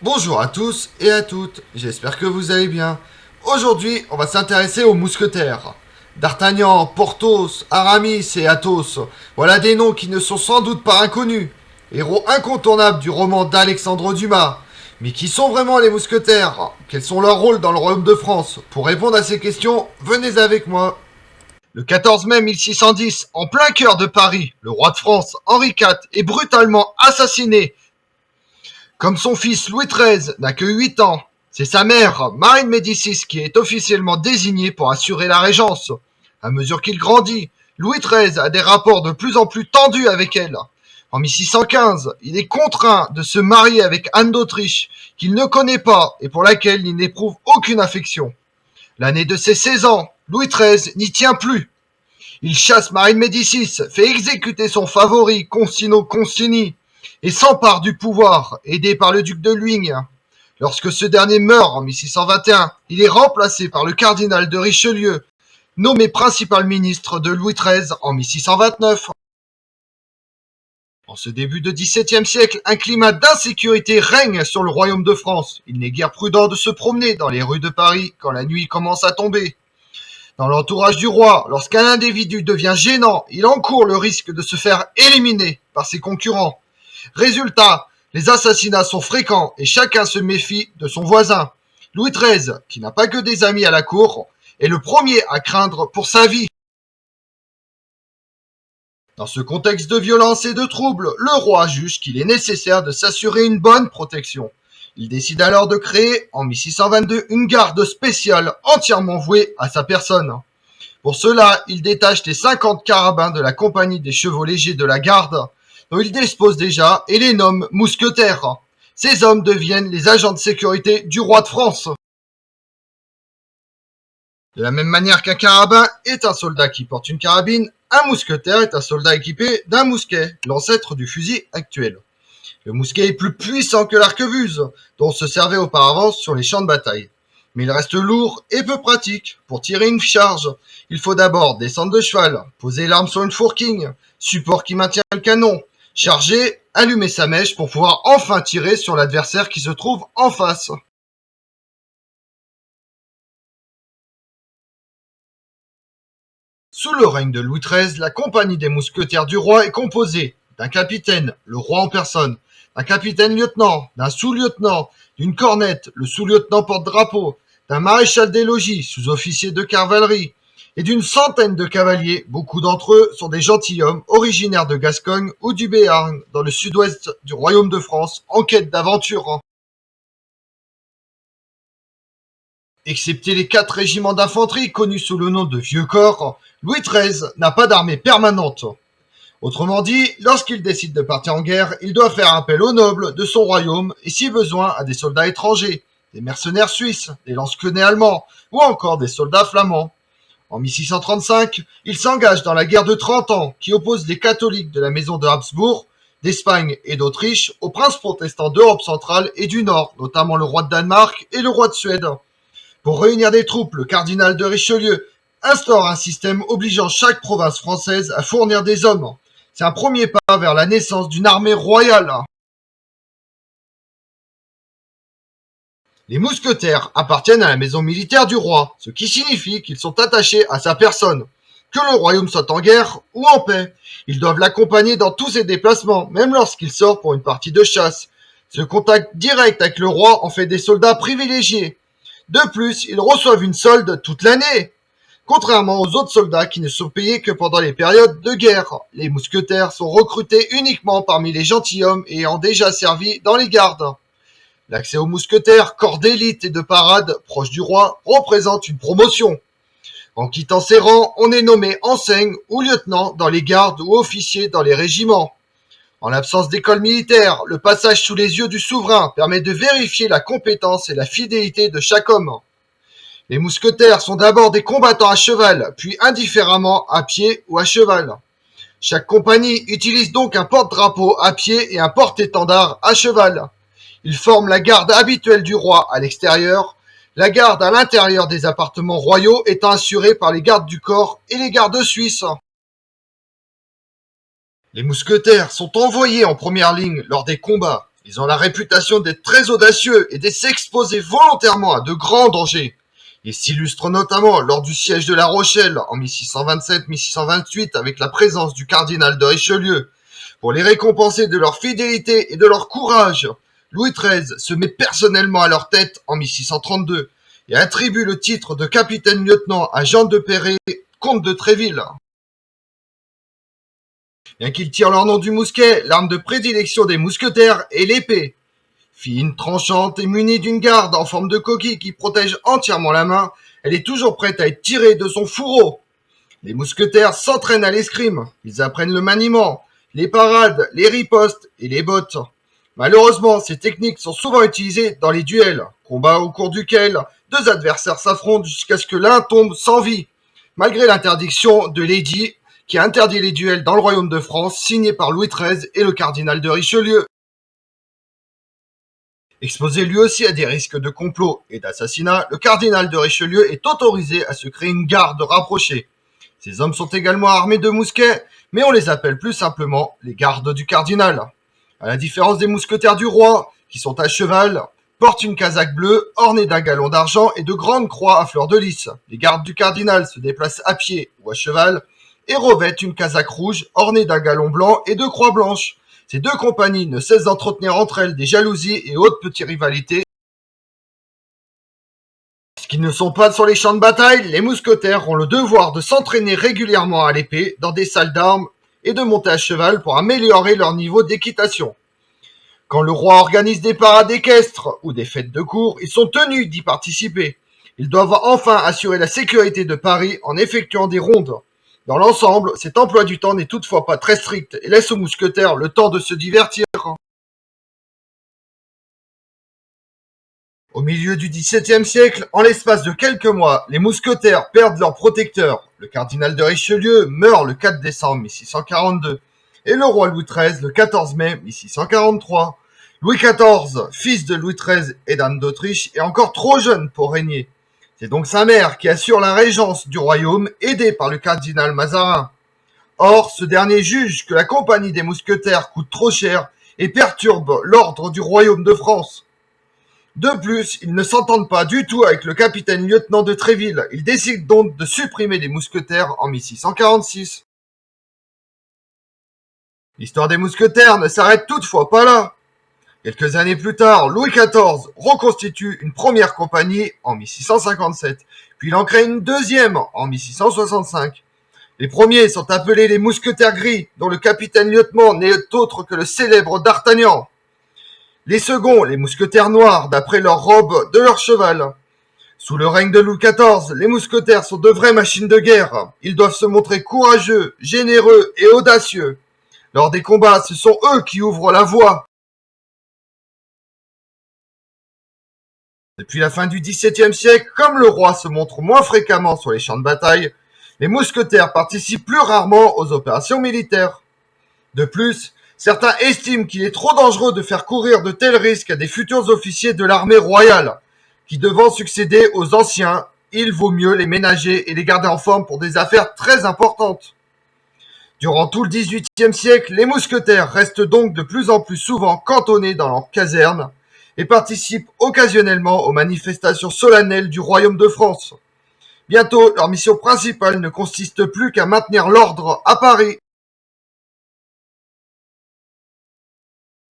Bonjour à tous et à toutes, j'espère que vous allez bien. Aujourd'hui, on va s'intéresser aux mousquetaires. D'Artagnan, Porthos, Aramis et Athos, voilà des noms qui ne sont sans doute pas inconnus. Héros incontournables du roman d'Alexandre Dumas. Mais qui sont vraiment les mousquetaires? Quels sont leurs rôles dans le royaume de France? Pour répondre à ces questions, venez avec moi. Le 14 mai 1610, en plein cœur de Paris, le roi de France, Henri IV, est brutalement assassiné. Comme son fils Louis XIII n'a que 8 ans, c'est sa mère, Marie de Médicis, qui est officiellement désignée pour assurer la régence. À mesure qu'il grandit, Louis XIII a des rapports de plus en plus tendus avec elle. En 1615, il est contraint de se marier avec Anne d'Autriche, qu'il ne connaît pas et pour laquelle il n'éprouve aucune affection. L'année de ses 16 ans, Louis XIII n'y tient plus. Il chasse Marie de Médicis, fait exécuter son favori, Concino Concini, et s'empare du pouvoir, aidé par le duc de Luynes. Lorsque ce dernier meurt en 1621, il est remplacé par le cardinal de Richelieu, nommé principal ministre de Louis XIII en 1629. En ce début de XVIIe siècle, un climat d'insécurité règne sur le royaume de France. Il n'est guère prudent de se promener dans les rues de Paris quand la nuit commence à tomber. Dans l'entourage du roi, lorsqu'un individu devient gênant, il encourt le risque de se faire éliminer par ses concurrents. Résultat, les assassinats sont fréquents et chacun se méfie de son voisin. Louis XIII, qui n'a pas que des amis à la cour, est le premier à craindre pour sa vie. Dans ce contexte de violence et de troubles, le roi juge qu'il est nécessaire de s'assurer une bonne protection. Il décide alors de créer, en 1622, une garde spéciale entièrement vouée à sa personne. Pour cela, il détache les 50 carabins de la compagnie des chevaux légers de la garde, dont il dispose déjà, et les nomme mousquetaires. Ces hommes deviennent les agents de sécurité du roi de France. De la même manière qu'un carabin est un soldat qui porte une carabine, un mousquetaire est un soldat équipé d'un mousquet, l'ancêtre du fusil actuel. Le mousquet est plus puissant que l'arquebuse, dont on se servait auparavant sur les champs de bataille. Mais il reste lourd et peu pratique. Pour tirer une charge, il faut d'abord descendre de cheval, poser l'arme sur une fourquille, support qui maintient le canon, charger, allumer sa mèche pour pouvoir enfin tirer sur l'adversaire qui se trouve en face. Sous le règne de Louis XIII, la compagnie des mousquetaires du roi est composée d'un capitaine, le roi en personne, d'un capitaine-lieutenant, d'un sous-lieutenant, d'une cornette, le sous-lieutenant porte-drapeau, d'un maréchal des logis, sous-officier de cavalerie, et d'une centaine de cavaliers. Beaucoup d'entre eux sont des gentilshommes originaires de Gascogne ou du Béarn, dans le sud-ouest du royaume de France, en quête d'aventure. Excepté les 4 régiments d'infanterie connus sous le nom de Vieux Corps, Louis XIII n'a pas d'armée permanente. Autrement dit, lorsqu'il décide de partir en guerre, il doit faire appel aux nobles de son royaume et si besoin à des soldats étrangers, des mercenaires suisses, des lance-quenets allemands ou encore des soldats flamands. En 1635, il s'engage dans la guerre de 30 ans qui oppose les catholiques de la maison de Habsbourg, d'Espagne et d'Autriche aux princes protestants d'Europe centrale et du Nord, notamment le roi de Danemark et le roi de Suède. Pour réunir des troupes, le cardinal de Richelieu instaure un système obligeant chaque province française à fournir des hommes. C'est un premier pas vers la naissance d'une armée royale. Les mousquetaires appartiennent à la maison militaire du roi, ce qui signifie qu'ils sont attachés à sa personne. Que le royaume soit en guerre ou en paix, ils doivent l'accompagner dans tous ses déplacements, même lorsqu'il sort pour une partie de chasse. Ce contact direct avec le roi en fait des soldats privilégiés. De plus, ils reçoivent une solde toute l'année. Contrairement aux autres soldats qui ne sont payés que pendant les périodes de guerre, les mousquetaires sont recrutés uniquement parmi les gentilshommes ayant déjà servi dans les gardes. L'accès aux mousquetaires, corps d'élite et de parade, proche du roi, représente une promotion. En quittant ses rangs, on est nommé enseigne ou lieutenant dans les gardes ou officier dans les régiments. En l'absence d'école militaire, le passage sous les yeux du souverain permet de vérifier la compétence et la fidélité de chaque homme. Les mousquetaires sont d'abord des combattants à cheval, puis indifféremment à pied ou à cheval. Chaque compagnie utilise donc un porte-drapeau à pied et un porte-étendard à cheval. Ils forment la garde habituelle du roi à l'extérieur, la garde à l'intérieur des appartements royaux étant assurée par les gardes du corps et les gardes suisses. Les mousquetaires sont envoyés en première ligne lors des combats Ils ont la réputation d'être très audacieux et de s'exposer volontairement à de grands dangers. Ils s'illustrent notamment lors du siège de La Rochelle en 1627-1628 avec la présence du cardinal de Richelieu. Pour les récompenser de leur fidélité et de leur courage, Louis XIII se met personnellement à leur tête en 1632 et attribue le titre de capitaine-lieutenant à Jean de Perret, comte de Tréville. Bien qu'ils tirent leur nom du mousquet, l'arme de prédilection des mousquetaires est l'épée. Fine, tranchante et munie d'une garde en forme de coquille qui protège entièrement la main, elle est toujours prête à être tirée de son fourreau. Les mousquetaires s'entraînent à l'escrime, ils apprennent le maniement, les parades, les ripostes et les bottes. Malheureusement, ces techniques sont souvent utilisées dans les duels, combats au cours duquel deux adversaires s'affrontent jusqu'à ce que l'un tombe sans vie, malgré l'interdiction de l'édit qui interdit les duels dans le royaume de France, signé par Louis XIII et le cardinal de Richelieu. Exposé lui aussi à des risques de complot et d'assassinat, le cardinal de Richelieu est autorisé à se créer une garde rapprochée. Ces hommes sont également armés de mousquets, mais on les appelle plus simplement les gardes du cardinal. À la différence des mousquetaires du roi, qui sont à cheval, portent une casaque bleue ornée d'un galon d'argent et de grandes croix à fleurs de lys. Les gardes du cardinal se déplacent à pied ou à cheval et revêtent une casaque rouge ornée d'un galon blanc et de croix blanches. Ces deux compagnies ne cessent d'entretenir entre elles des jalousies et autres petites rivalités. Lorsqu'ils ne sont pas sur les champs de bataille, les mousquetaires ont le devoir de s'entraîner régulièrement à l'épée dans des salles d'armes et de monter à cheval pour améliorer leur niveau d'équitation. Quand le roi organise des parades équestres ou des fêtes de cour, ils sont tenus d'y participer. Ils doivent enfin assurer la sécurité de Paris en effectuant des rondes. Dans l'ensemble, cet emploi du temps n'est toutefois pas très strict et laisse aux mousquetaires le temps de se divertir. Au milieu du XVIIe siècle, en l'espace de quelques mois, les mousquetaires perdent leur protecteur. Le cardinal de Richelieu meurt le 4 décembre 1642 et le roi Louis XIII le 14 mai 1643. Louis XIV, fils de Louis XIII et d'Anne d'Autriche, est encore trop jeune pour régner. C'est donc sa mère qui assure la régence du royaume, aidée par le cardinal Mazarin. Or, ce dernier juge que la compagnie des mousquetaires coûte trop cher et perturbe l'ordre du royaume de France. De plus, ils ne s'entendent pas du tout avec le capitaine-lieutenant de Tréville. Ils décident donc de supprimer les mousquetaires en 1646. L'histoire des mousquetaires ne s'arrête toutefois pas là. Quelques années plus tard, Louis XIV reconstitue une première compagnie en 1657, puis il en crée une deuxième en 1665. Les premiers sont appelés les mousquetaires gris, dont le capitaine-lieutenant n'est autre que le célèbre D'Artagnan. Les seconds, les mousquetaires noirs, d'après leur robe de leur cheval. Sous le règne de Louis XIV, les mousquetaires sont de vraies machines de guerre. Ils doivent se montrer courageux, généreux et audacieux. Lors des combats, ce sont eux qui ouvrent la voie. Depuis la fin du XVIIe siècle, comme le roi se montre moins fréquemment sur les champs de bataille, les mousquetaires participent plus rarement aux opérations militaires. De plus, certains estiment qu'il est trop dangereux de faire courir de tels risques à des futurs officiers de l'armée royale, qui devant succéder aux anciens, il vaut mieux les ménager et les garder en forme pour des affaires très importantes. Durant tout le XVIIIe siècle, les mousquetaires restent donc de plus en plus souvent cantonnés dans leurs casernes et participent occasionnellement aux manifestations solennelles du royaume de France. Bientôt, leur mission principale ne consiste plus qu'à maintenir l'ordre à Paris.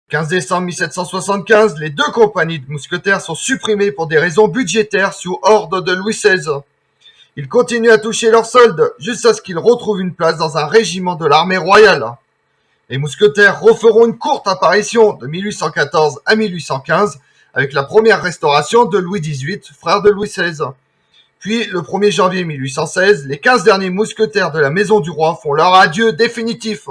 15 décembre 1775, les deux compagnies de mousquetaires sont supprimées pour des raisons budgétaires sous ordre de Louis XVI. Ils continuent à toucher leur solde jusqu'à ce qu'ils retrouvent une place dans un régiment de l'armée royale. Les mousquetaires referont une courte apparition de 1814 à 1815 avec la première restauration de Louis XVIII, frère de Louis XVI. Puis, le 1er janvier 1816, les 15 derniers mousquetaires de la maison du roi font leur adieu définitif.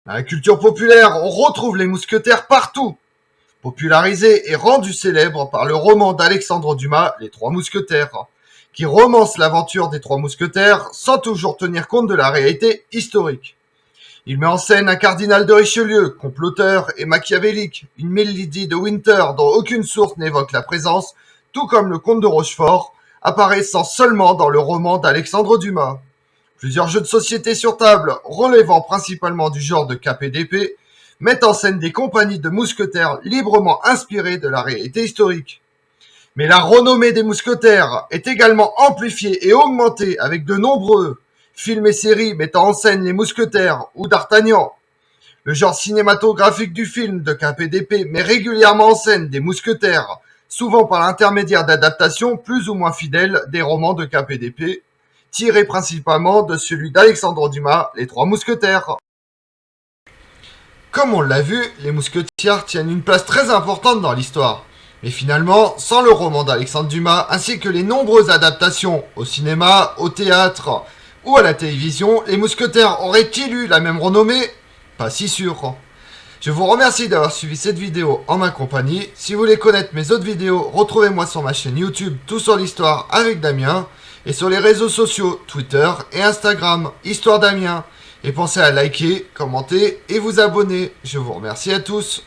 Dans la culture populaire, on retrouve les mousquetaires partout. Popularisés et rendus célèbres par le roman d'Alexandre Dumas, Les Trois Mousquetaires, qui romance l'aventure des Trois Mousquetaires sans toujours tenir compte de la réalité historique. Il met en scène un cardinal de Richelieu, comploteur et machiavélique, une Milady de Winter dont aucune source n'évoque la présence, tout comme le comte de Rochefort, apparaissant seulement dans le roman d'Alexandre Dumas. Plusieurs jeux de société sur table, relevant principalement du genre de KPDP, mettent en scène des compagnies de mousquetaires librement inspirées de la réalité historique. Mais la renommée des mousquetaires est également amplifiée et augmentée avec de nombreux films et séries mettant en scène les mousquetaires ou d'Artagnan. Le genre cinématographique du film de KPDP met régulièrement en scène des mousquetaires, souvent par l'intermédiaire d'adaptations plus ou moins fidèles des romans de KPDP, tirés principalement de celui d'Alexandre Dumas, Les Trois Mousquetaires. Comme on l'a vu, les mousquetaires tiennent une place très importante dans l'histoire. Mais finalement, sans le roman d'Alexandre Dumas, ainsi que les nombreuses adaptations au cinéma, au théâtre ou à la télévision, les mousquetaires auraient-ils eu la même renommée? Pas si sûr. Je vous remercie d'avoir suivi cette vidéo en ma compagnie. Si vous voulez connaître mes autres vidéos, retrouvez-moi sur ma chaîne YouTube Tout sur l'Histoire avec Damien et sur les réseaux sociaux Twitter et Instagram Histoire Damien. Et pensez à liker, commenter et vous abonner. Je vous remercie à tous.